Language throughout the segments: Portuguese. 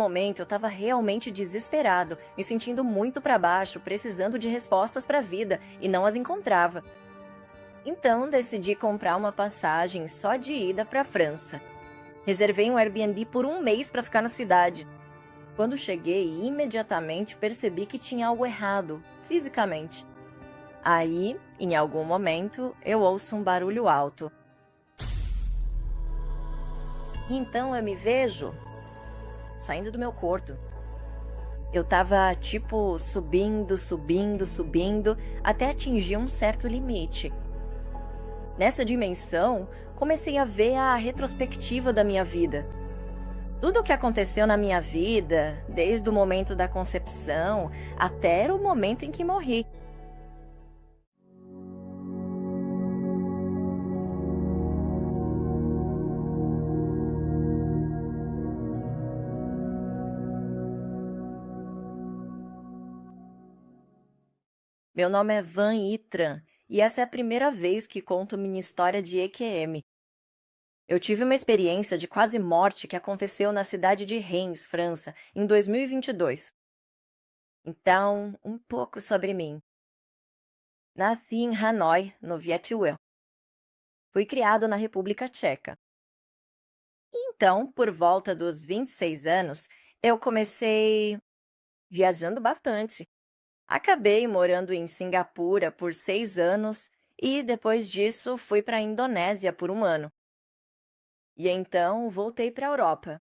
momento eu estava realmente desesperado, me sentindo muito para baixo, precisando de respostas para a vida e não as encontrava. Então decidi comprar uma passagem só de ida para a França. Reservei um Airbnb por um mês para ficar na cidade. Quando cheguei, imediatamente percebi que tinha algo errado, fisicamente. Aí, em algum momento, eu ouço um barulho alto. Então eu me vejo saindo do meu quarto. Eu tava, tipo, subindo, subindo, subindo, até atingir um certo limite. Nessa dimensão, comecei a ver a retrospectiva da minha vida. Tudo o que aconteceu na minha vida, desde o momento da concepção até o momento em que morri. Meu nome é Van Itran e essa é a primeira vez que conto minha história de EQM. Eu tive uma experiência de quase morte que aconteceu na cidade de Reims, França, em 2022. Então, um pouco sobre mim. Nasci em Hanoi, no Vietnã. Fui criado na República Tcheca. Então, por volta dos 26 anos, eu comecei viajando bastante. Acabei morando em Singapura por 6 anos e, depois disso, fui para a Indonésia por um ano. E então voltei para a Europa.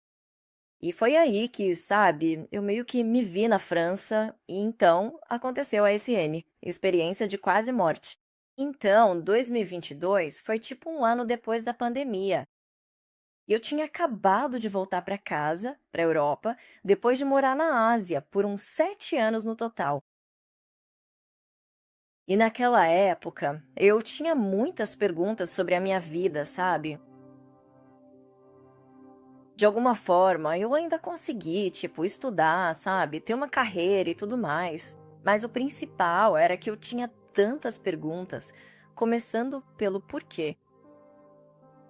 E foi aí que, sabe, eu meio que me vi na França e então aconteceu a SN, experiência de quase morte. Então, 2022 foi tipo um ano depois da pandemia. E eu tinha acabado de voltar para casa, para a Europa, depois de morar na Ásia por uns 7 anos no total. E naquela época, eu tinha muitas perguntas sobre a minha vida, sabe? De alguma forma, eu ainda consegui, tipo, estudar, sabe? Ter uma carreira e tudo mais. Mas o principal era que eu tinha tantas perguntas, começando pelo porquê.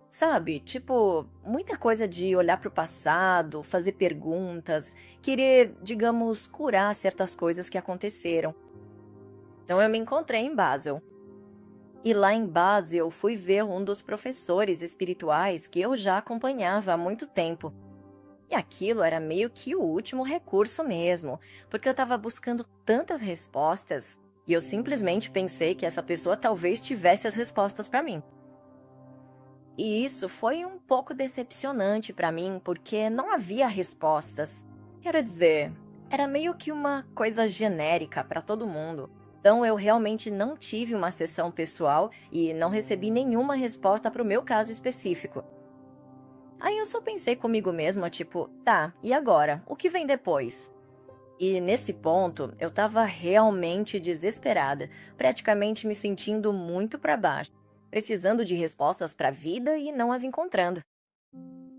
Sabe, tipo, muita coisa de olhar para o passado, fazer perguntas, querer, digamos, curar certas coisas que aconteceram. Então eu me encontrei em Basel. E lá em Basel fui ver um dos professores espirituais que eu já acompanhava há muito tempo. E aquilo era meio que o último recurso mesmo, porque eu estava buscando tantas respostas e eu simplesmente pensei que essa pessoa talvez tivesse as respostas para mim. E isso foi um pouco decepcionante para mim, porque não havia respostas. Quero dizer, era meio que uma coisa genérica para todo mundo. Então eu realmente não tive uma sessão pessoal e não recebi nenhuma resposta para o meu caso específico. Aí eu só pensei comigo mesma, tipo, tá, e agora? O que vem depois? E nesse ponto, eu tava realmente desesperada, praticamente me sentindo muito para baixo, precisando de respostas para a vida e não as encontrando.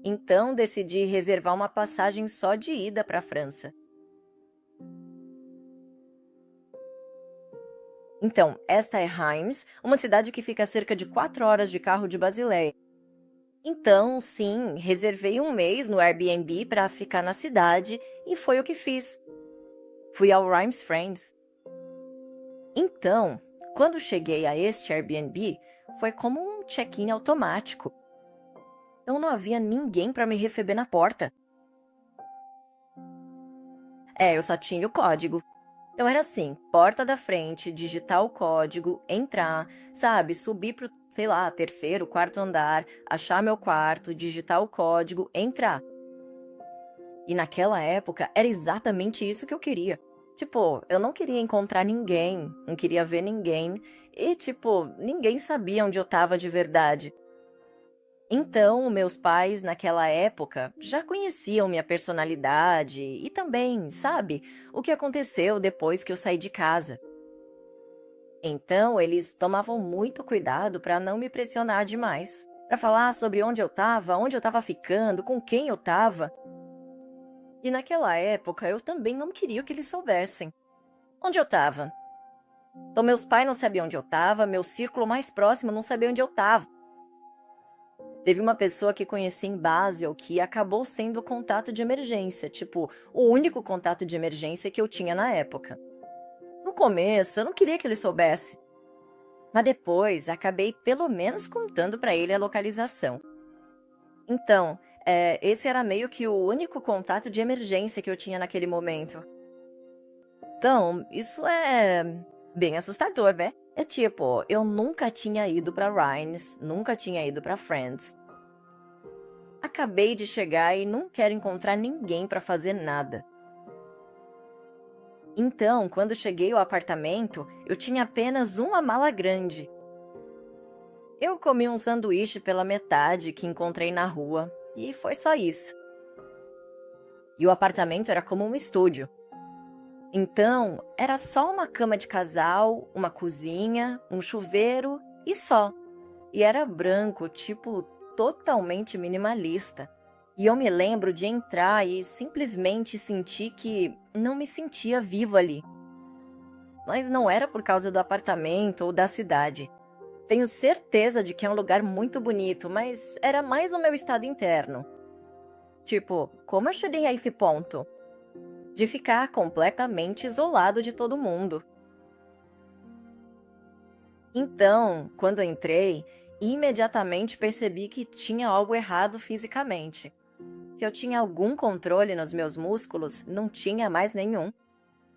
Então decidi reservar uma passagem só de ida para a França. Então, esta é Reims, uma cidade que fica a cerca de 4 horas de carro de Basileia. Então, sim, reservei um mês no Airbnb para ficar na cidade e foi o que fiz. Fui ao Rhymes Friends. Então, quando cheguei a este Airbnb, foi como um check-in automático. Então não havia ninguém para me receber na porta. Eu só tinha o código. Então era assim, porta da frente, digitar o código, entrar, sabe, subir pro, sei lá, terceiro, quarto andar, achar meu quarto, digitar o código, entrar. E naquela época era exatamente isso que eu queria. Tipo, eu não queria encontrar ninguém, não queria ver ninguém, e tipo, ninguém sabia onde eu tava de verdade. Então, meus pais, naquela época, já conheciam minha personalidade e também, sabe, o que aconteceu depois que eu saí de casa. Então, eles tomavam muito cuidado para não me pressionar demais, para falar sobre onde eu estava ficando, com quem eu estava. E naquela época, eu também não queria que eles soubessem onde eu estava. Então, meus pais não sabiam onde eu estava, meu círculo mais próximo não sabia onde eu estava. Teve uma pessoa que conheci em Basel que acabou sendo o contato de emergência, tipo, o único contato de emergência que eu tinha na época. No começo, eu não queria que ele soubesse, mas depois acabei pelo menos contando pra ele a localização. Então, esse era meio que o único contato de emergência que eu tinha naquele momento. Então, isso é bem assustador, né? É tipo, eu nunca tinha ido pra Rhines, nunca tinha ido pra Friends. Acabei de chegar e não quero encontrar ninguém pra fazer nada. Então, quando cheguei ao apartamento, eu tinha apenas uma mala grande. Eu comi um sanduíche pela metade que encontrei na rua, e foi só isso. E o apartamento era como um estúdio. Então, era só uma cama de casal, uma cozinha, um chuveiro e só. E era branco, tipo, totalmente minimalista. E eu me lembro de entrar e simplesmente sentir que não me sentia vivo ali. Mas não era por causa do apartamento ou da cidade. Tenho certeza de que é um lugar muito bonito, mas era mais o meu estado interno. Tipo, como eu cheguei a esse ponto? De ficar completamente isolado de todo mundo. Então, quando entrei, imediatamente percebi que tinha algo errado fisicamente. Se eu tinha algum controle nos meus músculos, não tinha mais nenhum.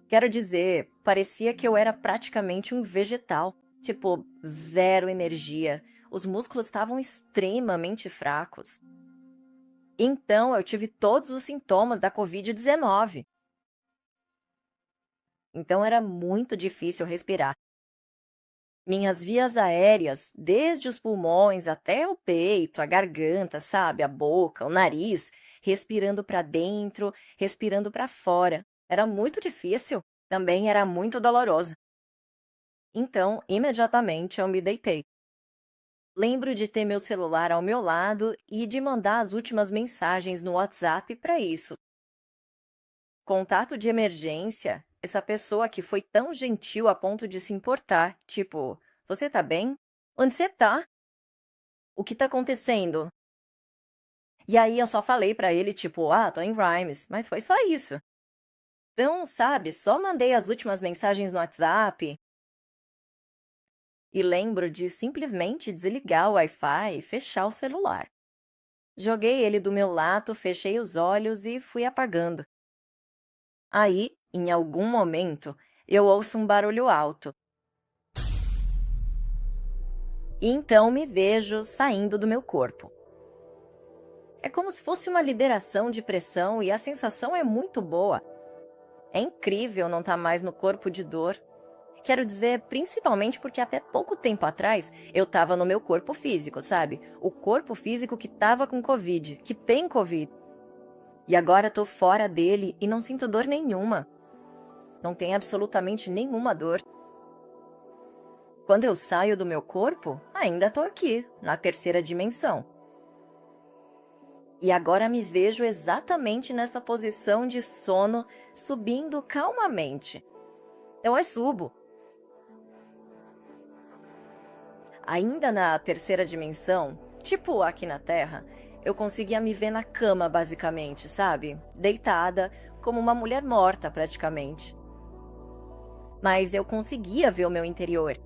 Quero dizer, parecia que eu era praticamente um vegetal. Tipo, zero energia. Os músculos estavam extremamente fracos. Então, eu tive todos os sintomas da Covid-19. Então, era muito difícil respirar. Minhas vias aéreas, desde os pulmões até o peito, a garganta, sabe, a boca, o nariz, respirando para dentro, respirando para fora. Era muito difícil, também era muito doloroso. Então, imediatamente eu me deitei. Lembro de ter meu celular ao meu lado e de mandar as últimas mensagens no WhatsApp para isso. Contato de emergência, essa pessoa que foi tão gentil a ponto de se importar, tipo, você tá bem? Onde você tá? O que tá acontecendo? E aí eu só falei pra ele, tipo, tô em Rhymes, mas foi só isso. Então, sabe, só mandei as últimas mensagens no WhatsApp e lembro de simplesmente desligar o Wi-Fi e fechar o celular. Joguei ele do meu lado, fechei os olhos e fui apagando. Aí, em algum momento, eu ouço um barulho alto. E então me vejo saindo do meu corpo. É como se fosse uma liberação de pressão e a sensação é muito boa. É incrível não estar mais no corpo de dor. Quero dizer, principalmente porque até pouco tempo atrás eu estava no meu corpo físico, sabe? O corpo físico que estava com Covid, que tem Covid. E agora tô fora dele e não sinto dor nenhuma. Não tem absolutamente nenhuma dor. Quando eu saio do meu corpo, ainda tô aqui, na terceira dimensão. E agora me vejo exatamente nessa posição de sono, subindo calmamente. Então eu subo. Ainda na terceira dimensão, tipo aqui na Terra, eu conseguia me ver na cama, basicamente, sabe? Deitada, como uma mulher morta, praticamente. Mas eu conseguia ver o meu interior.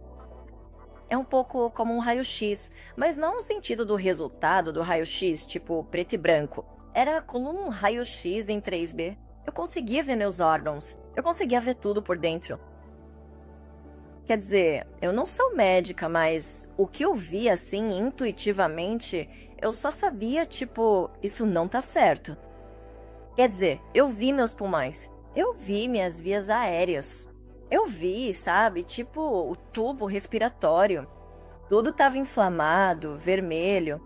É um pouco como um raio-x, mas não no sentido do resultado do raio-x, tipo preto e branco. Era como um raio-x em 3D. Eu conseguia ver meus órgãos. Eu conseguia ver tudo por dentro. Quer dizer, eu não sou médica, mas o que eu vi assim intuitivamente, eu só sabia, tipo, isso não tá certo. Quer dizer, eu vi meus pulmões. Eu vi minhas vias aéreas. Eu vi, sabe, tipo, o tubo respiratório. Tudo estava inflamado, vermelho.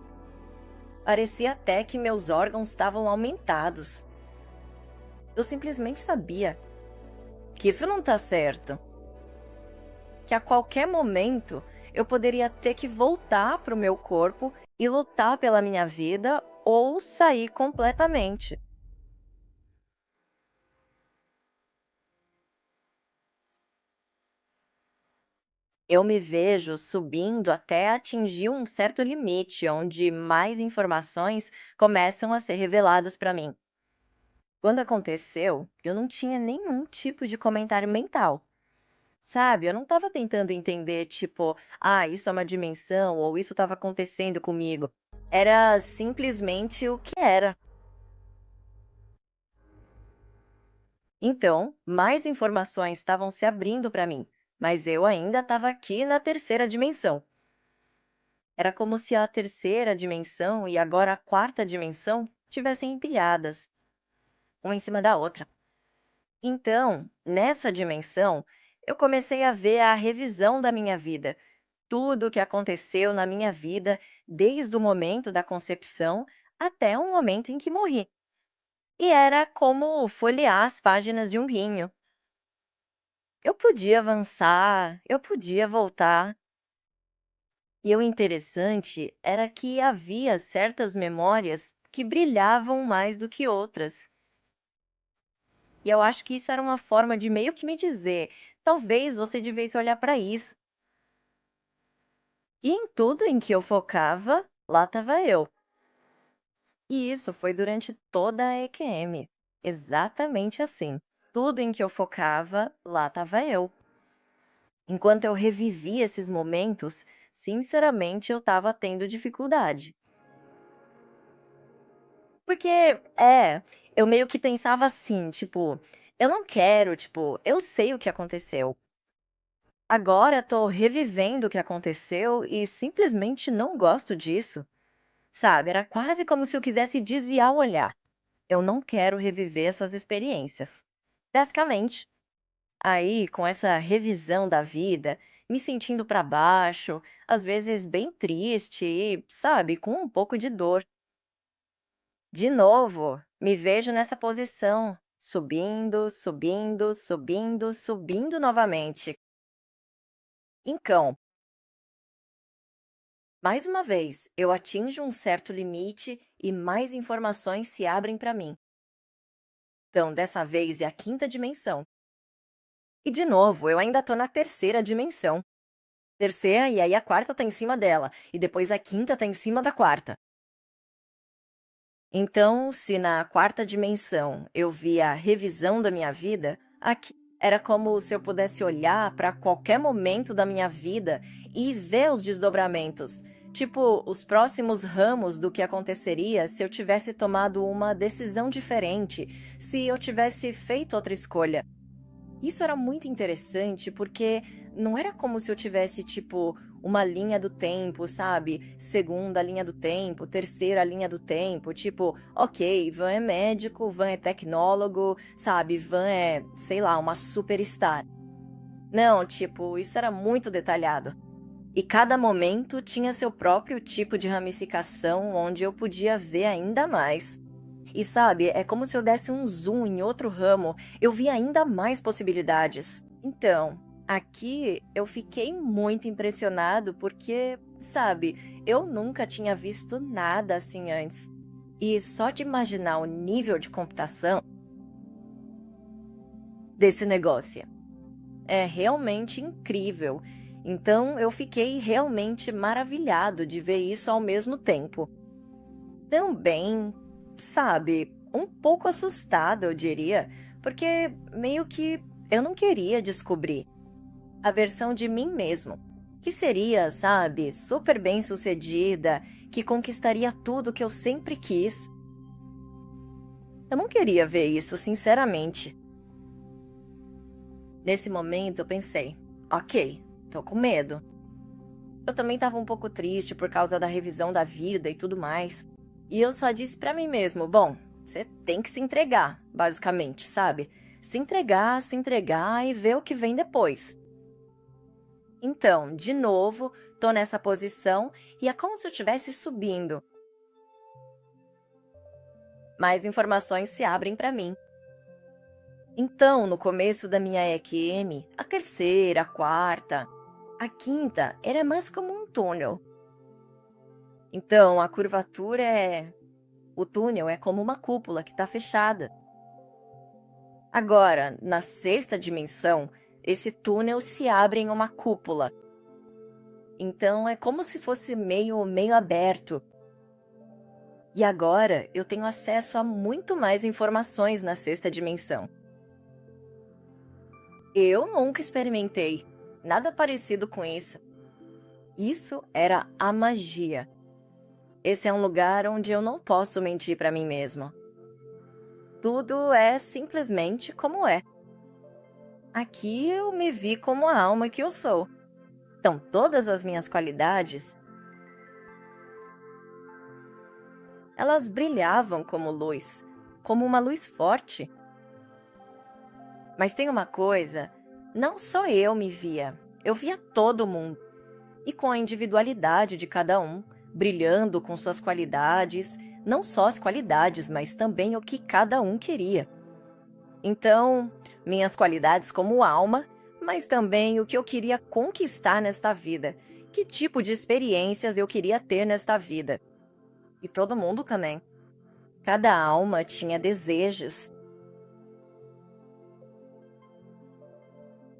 Parecia até que meus órgãos estavam aumentados. Eu simplesmente sabia que isso não tá certo. Que a qualquer momento eu poderia ter que voltar para o meu corpo e lutar pela minha vida ou sair completamente. Eu me vejo subindo até atingir um certo limite, onde mais informações começam a ser reveladas para mim. Quando aconteceu, eu não tinha nenhum tipo de comentário mental, sabe? Eu não estava tentando entender, tipo, ah, isso é uma dimensão ou isso estava acontecendo comigo. Era simplesmente o que era. Então, mais informações estavam se abrindo para mim, mas eu ainda estava aqui na terceira dimensão. Era como se a terceira dimensão e agora a quarta dimensão tivessem empilhadas, uma em cima da outra. Então, nessa dimensão, eu comecei a ver a revisão da minha vida, tudo o que aconteceu na minha vida, desde o momento da concepção até o momento em que morri. E era como folhear as páginas de um vinho. Eu podia avançar, eu podia voltar. E o interessante era que havia certas memórias que brilhavam mais do que outras. E eu acho que isso era uma forma de meio que me dizer: talvez você devesse olhar para isso. E em tudo em que eu focava, lá estava eu. E isso foi durante toda a EQM. Exatamente assim. Tudo em que eu focava, lá estava eu. Enquanto eu revivia esses momentos, sinceramente eu estava tendo dificuldade. Porque, eu meio que pensava assim, tipo, eu não quero, tipo, eu sei o que aconteceu. Agora tô revivendo o que aconteceu e simplesmente não gosto disso, sabe? Era quase como se eu quisesse desviar o olhar. Eu não quero reviver essas experiências. Basicamente. Aí, com essa revisão da vida, me sentindo para baixo, às vezes bem triste e, sabe, com um pouco de dor. De novo, me vejo nessa posição, subindo, subindo, subindo, subindo novamente. Então, mais uma vez, eu atinjo um certo limite e mais informações se abrem para mim. Então, dessa vez é a quinta dimensão. E de novo, eu ainda tô na terceira dimensão. Terceira, e aí a quarta tá em cima dela, e depois a quinta tá em cima da quarta. Então, se na quarta dimensão eu via a revisão da minha vida, aqui era como se eu pudesse olhar para qualquer momento da minha vida e ver os desdobramentos, tipo os próximos ramos do que aconteceria se eu tivesse tomado uma decisão diferente, se eu tivesse feito outra escolha. Isso era muito interessante, porque não era como se eu tivesse, tipo, uma linha do tempo, sabe? Segunda linha do tempo, terceira linha do tempo, tipo, ok, Van é médico, Van é tecnólogo, sabe? Van é, sei lá, uma superstar. Não, tipo, isso era muito detalhado. E cada momento tinha seu próprio tipo de ramificação onde eu podia ver ainda mais. E sabe, é como se eu desse um zoom em outro ramo, eu vi ainda mais possibilidades. Então, aqui eu fiquei muito impressionado porque, sabe, eu nunca tinha visto nada assim antes. E só de imaginar o nível de computação desse negócio é realmente incrível. Então, eu fiquei realmente maravilhado de ver isso ao mesmo tempo. Também, sabe, um pouco assustada, eu diria, porque meio que eu não queria descobrir a versão de mim mesmo, que seria, sabe, super bem-sucedida, que conquistaria tudo que eu sempre quis. Eu não queria ver isso, sinceramente. Nesse momento eu pensei, ok, tô com medo. Eu também estava um pouco triste por causa da revisão da vida e tudo mais. E eu só disse pra mim mesmo, bom, você tem que se entregar, basicamente, sabe? Se entregar e ver o que vem depois. Então, de novo, tô nessa posição e é como se eu estivesse subindo. Mais informações se abrem pra mim. Então, no começo da minha EQM, a terceira, a quarta, a quinta era mais como um túnel. Então, a curvatura é o túnel é como uma cúpula que está fechada. Agora, na sexta dimensão, esse túnel se abre em uma cúpula. Então é como se fosse meio aberto. E agora eu tenho acesso a muito mais informações na sexta dimensão. Eu nunca experimentei nada parecido com isso. Isso era a magia. Esse é um lugar onde eu não posso mentir para mim mesma. Tudo é simplesmente como é. Aqui eu me vi como a alma que eu sou. Então, todas as minhas qualidades, elas brilhavam como luz, como uma luz forte. Mas tem uma coisa, não só eu me via, eu via todo mundo. E com a individualidade de cada um, brilhando com suas qualidades, não só as qualidades, mas também o que cada um queria. Então, minhas qualidades como alma, mas também o que eu queria conquistar nesta vida, que tipo de experiências eu queria ter nesta vida. E todo mundo também. Cada alma tinha desejos.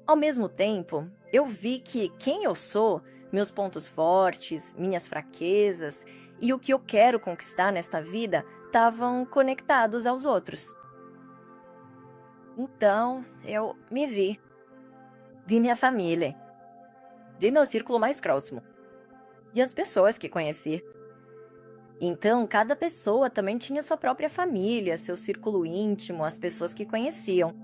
Ao mesmo tempo, eu vi que quem eu sou, meus pontos fortes, minhas fraquezas e o que eu quero conquistar nesta vida estavam conectados aos outros. Então, eu me vi. Vi minha família. Vi meu círculo mais próximo. E as pessoas que conheci. Então, cada pessoa também tinha sua própria família, seu círculo íntimo, as pessoas que conheciam.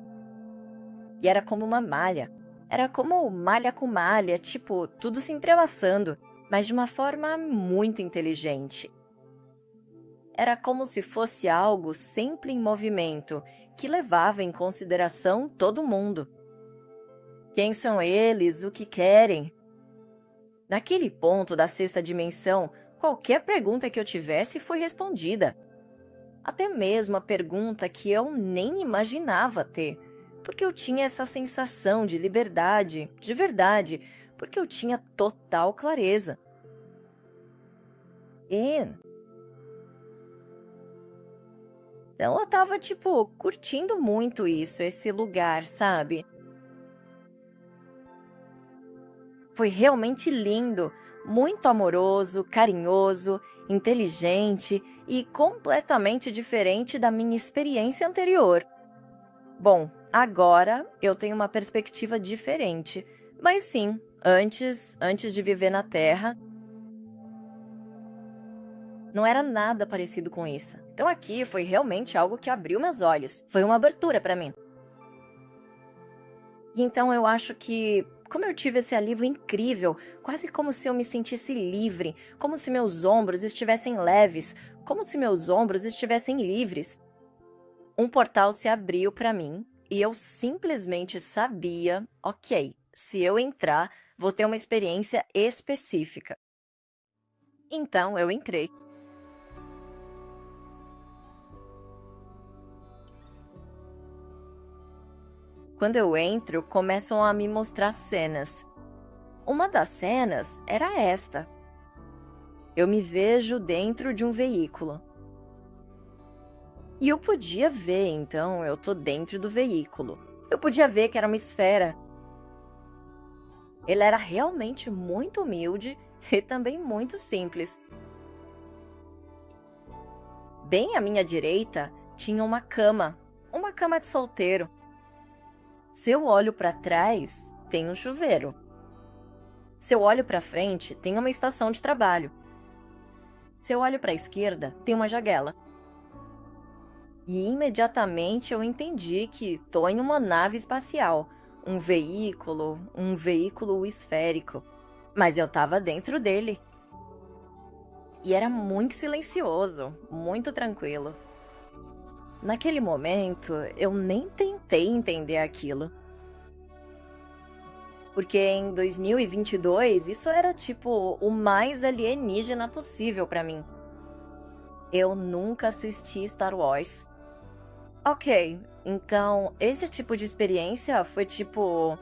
E era como uma malha. Era como malha com malha, tipo, tudo se entrelaçando, mas de uma forma muito inteligente. Era como se fosse algo sempre em movimento, que levava em consideração todo mundo. Quem são eles? O que querem? Naquele ponto da sexta dimensão, qualquer pergunta que eu tivesse foi respondida. Até mesmo a pergunta que eu nem imaginava ter, porque eu tinha essa sensação de liberdade, de verdade, porque eu tinha total clareza. Então eu tava, tipo, curtindo muito isso, esse lugar, sabe? Foi realmente lindo, muito amoroso, carinhoso, inteligente e completamente diferente da minha experiência anterior. Bom, agora eu tenho uma perspectiva diferente, mas sim, antes de viver na Terra, não era nada parecido com isso. Então aqui foi realmente algo que abriu meus olhos, foi uma abertura para mim. E então eu acho que, como eu tive esse alívio incrível, quase como se eu me sentisse livre, como se meus ombros estivessem leves, como se meus ombros estivessem livres. Um portal se abriu para mim e eu simplesmente sabia, ok, se eu entrar, vou ter uma experiência específica. Então eu entrei. Quando eu entro, começam a me mostrar cenas. Uma das cenas era esta. Eu me vejo dentro de um veículo. E eu podia ver, então, eu tô dentro do veículo. Eu podia ver que era uma esfera. Ele era realmente muito humilde e também muito simples. Bem à minha direita tinha uma cama de solteiro. Se eu olho para trás, tem um chuveiro. Se eu olho para frente, tem uma estação de trabalho. Se eu olho para a esquerda, tem uma janela. E imediatamente eu entendi que tô em uma nave espacial, um veículo esférico. Mas eu tava dentro dele. E era muito silencioso, muito tranquilo. Naquele momento, eu nem tentei entender aquilo. Porque em 2022, isso era tipo o mais alienígena possível pra mim. Eu nunca assisti Star Wars. Ok, então esse tipo de experiência foi tipo...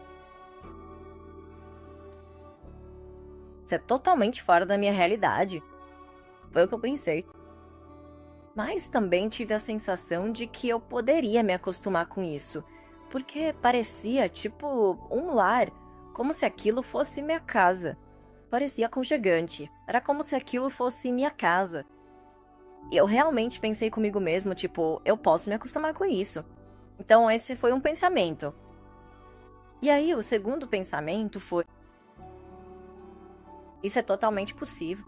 Isso é totalmente fora da minha realidade. Foi o que eu pensei. Mas também tive a sensação de que eu poderia me acostumar com isso, porque parecia tipo um lar, como se aquilo fosse minha casa. parecia aconchegante. Era como se aquilo fosse minha casa. E eu realmente pensei comigo mesmo, tipo, eu posso me acostumar com isso. Então esse foi um pensamento. E aí o segundo pensamento foi: isso é totalmente possível.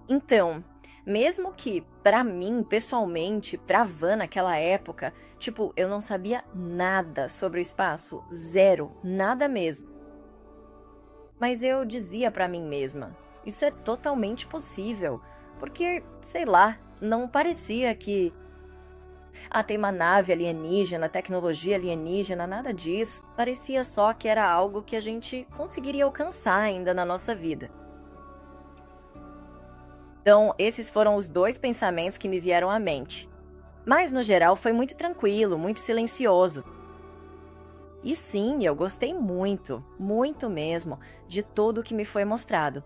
Então, mesmo que pra mim, pessoalmente, pra Van naquela época, tipo, eu não sabia nada sobre o espaço, zero, nada mesmo. Mas eu dizia pra mim mesma, isso é totalmente possível, porque, sei lá, não parecia que tem uma nave alienígena, tecnologia alienígena, nada disso. Parecia só que era algo que a gente conseguiria alcançar ainda na nossa vida. Então, esses foram os dois pensamentos que me vieram à mente. Mas, no geral, foi muito tranquilo, muito silencioso. E sim, eu gostei muito, muito mesmo, de tudo o que me foi mostrado.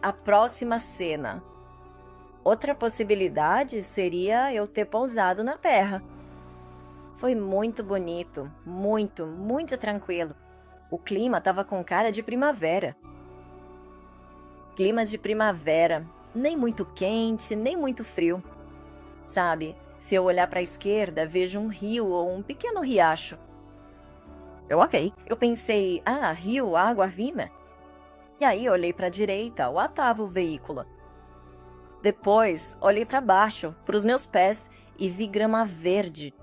A próxima cena. Outra possibilidade seria eu ter pousado na Terra. Foi muito bonito, muito, muito tranquilo. O clima estava com cara de primavera. Clima de primavera, nem muito quente, nem muito frio. Sabe, se eu olhar para a esquerda, vejo um rio ou um pequeno riacho. Ok. Eu pensei, rio, água, vima. E aí olhei para a direita, lá estava o veículo. Depois, olhei para baixo, para os meus pés, e vi grama verde.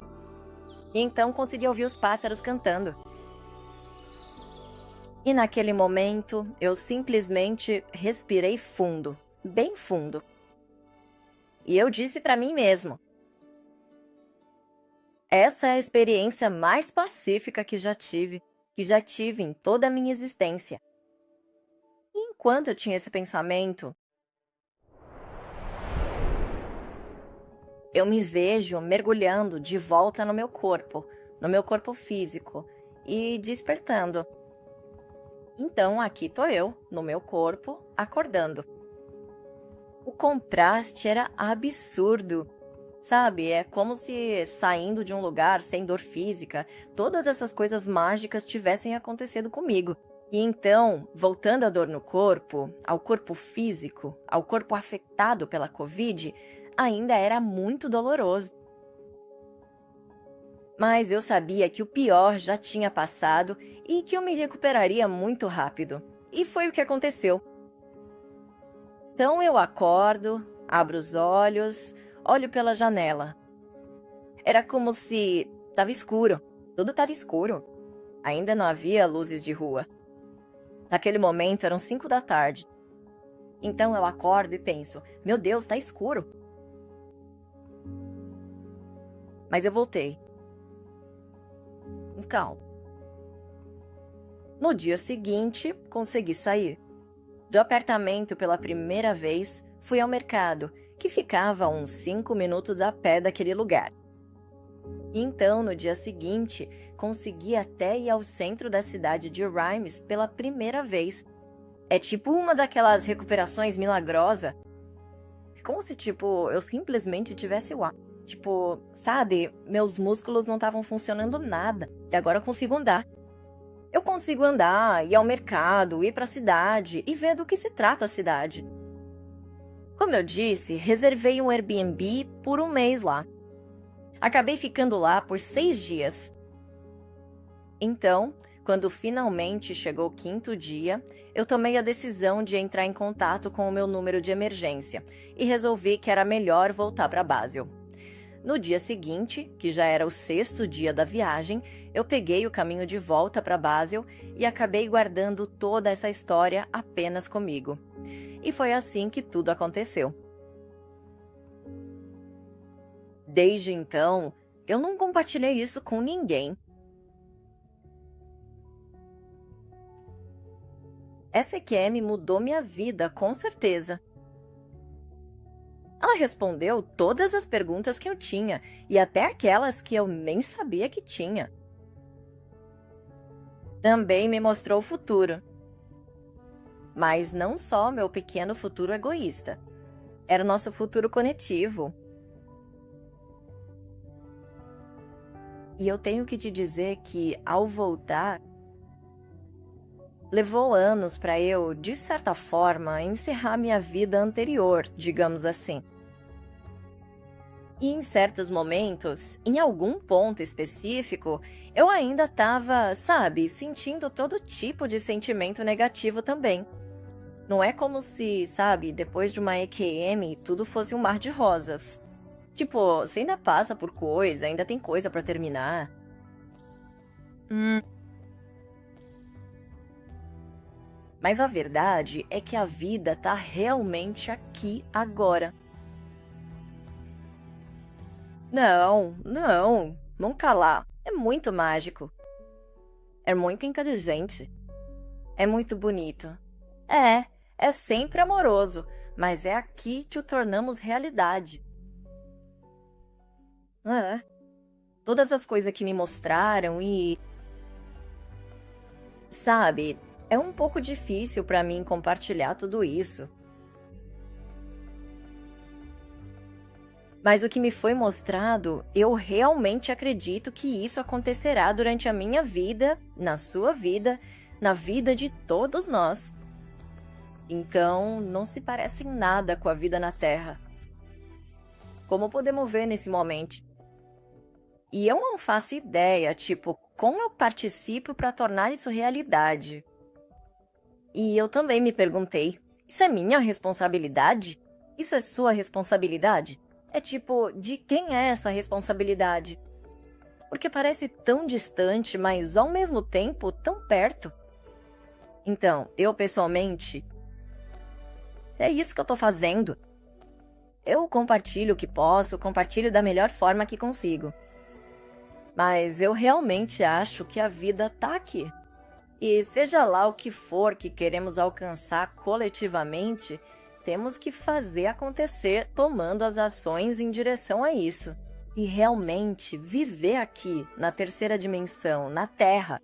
E então consegui ouvir os pássaros cantando. E naquele momento, eu simplesmente respirei fundo, bem fundo. E eu disse para mim mesmo: essa é a experiência mais pacífica que já tive em toda a minha existência. E enquanto eu tinha esse pensamento, eu me vejo mergulhando de volta no meu corpo físico, e despertando. Então aqui tô eu, no meu corpo, acordando. O contraste era absurdo. Sabe, é como se saindo de um lugar sem dor física, todas essas coisas mágicas tivessem acontecido comigo. E então, voltando à dor no corpo, ao corpo físico, ao corpo afetado pela Covid, ainda era muito doloroso. Mas eu sabia que o pior já tinha passado e que eu me recuperaria muito rápido. E foi o que aconteceu. Então eu acordo, abro os olhos, olho pela janela. Era como se estava escuro. Tudo estava escuro. Ainda não havia luzes de rua. Naquele momento eram 5 da tarde. Então eu acordo e penso: meu Deus, está escuro. Mas eu voltei. Calma. No dia seguinte, consegui sair. Do apartamento pela primeira vez, fui ao mercado, que ficava a uns 5 minutos a pé daquele lugar. Então, no dia seguinte, consegui até ir ao centro da cidade de Rhymes pela primeira vez. É tipo uma daquelas recuperações milagrosas. Como se, eu simplesmente tivesse lá. Sabe, meus músculos não estavam funcionando nada. E agora eu consigo andar. Eu consigo andar, ir ao mercado, ir para a cidade e ver do que se trata a cidade. Como eu disse, reservei um Airbnb por um mês lá. Acabei ficando lá por 6 dias. Então, quando finalmente chegou o 5º dia, eu tomei a decisão de entrar em contato com o meu número de emergência e resolvi que era melhor voltar para Basel. No dia seguinte, que já era o 6º dia da viagem, eu peguei o caminho de volta para Basel e acabei guardando toda essa história apenas comigo. E foi assim que tudo aconteceu. Desde então, eu não compartilhei isso com ninguém. Essa EQM mudou minha vida, com certeza. Ela respondeu todas as perguntas que eu tinha, e até aquelas que eu nem sabia que tinha. Também me mostrou o futuro. Mas não só meu pequeno futuro egoísta. Era o nosso futuro coletivo. E eu tenho que te dizer que, ao voltar, Levou anos para eu, de certa forma, encerrar minha vida anterior, digamos assim. E em certos momentos, em algum ponto específico, eu ainda estava, sabe, sentindo todo tipo de sentimento negativo também. Não é como se, sabe, depois de uma EQM tudo fosse um mar de rosas. Tipo, você ainda passa por coisa, ainda tem coisa pra terminar. Mas a verdade é que a vida tá realmente aqui agora. Não, não, nunca lá. É muito mágico. É muito inteligente. É muito bonito. É sempre amoroso, mas é aqui que o tornamos realidade. É. Todas as coisas que me mostraram e, sabe, é um pouco difícil pra mim compartilhar tudo isso. Mas o que me foi mostrado, eu realmente acredito que isso acontecerá durante a minha vida, na sua vida, na vida de todos nós. Então, não se parece em nada com a vida na Terra. Como podemos ver nesse momento. E eu não faço ideia, tipo, como eu participo para tornar isso realidade. E eu também me perguntei, isso é minha responsabilidade? Isso é sua responsabilidade? É tipo, de quem é essa responsabilidade? Porque parece tão distante, mas ao mesmo tempo tão perto. Então, eu pessoalmente, é isso que eu tô fazendo. Eu compartilho o que posso, compartilho da melhor forma que consigo. Mas eu realmente acho que a vida tá aqui. E seja lá o que for que queremos alcançar coletivamente, temos que fazer acontecer tomando as ações em direção a isso. E realmente viver aqui, na terceira dimensão, na Terra,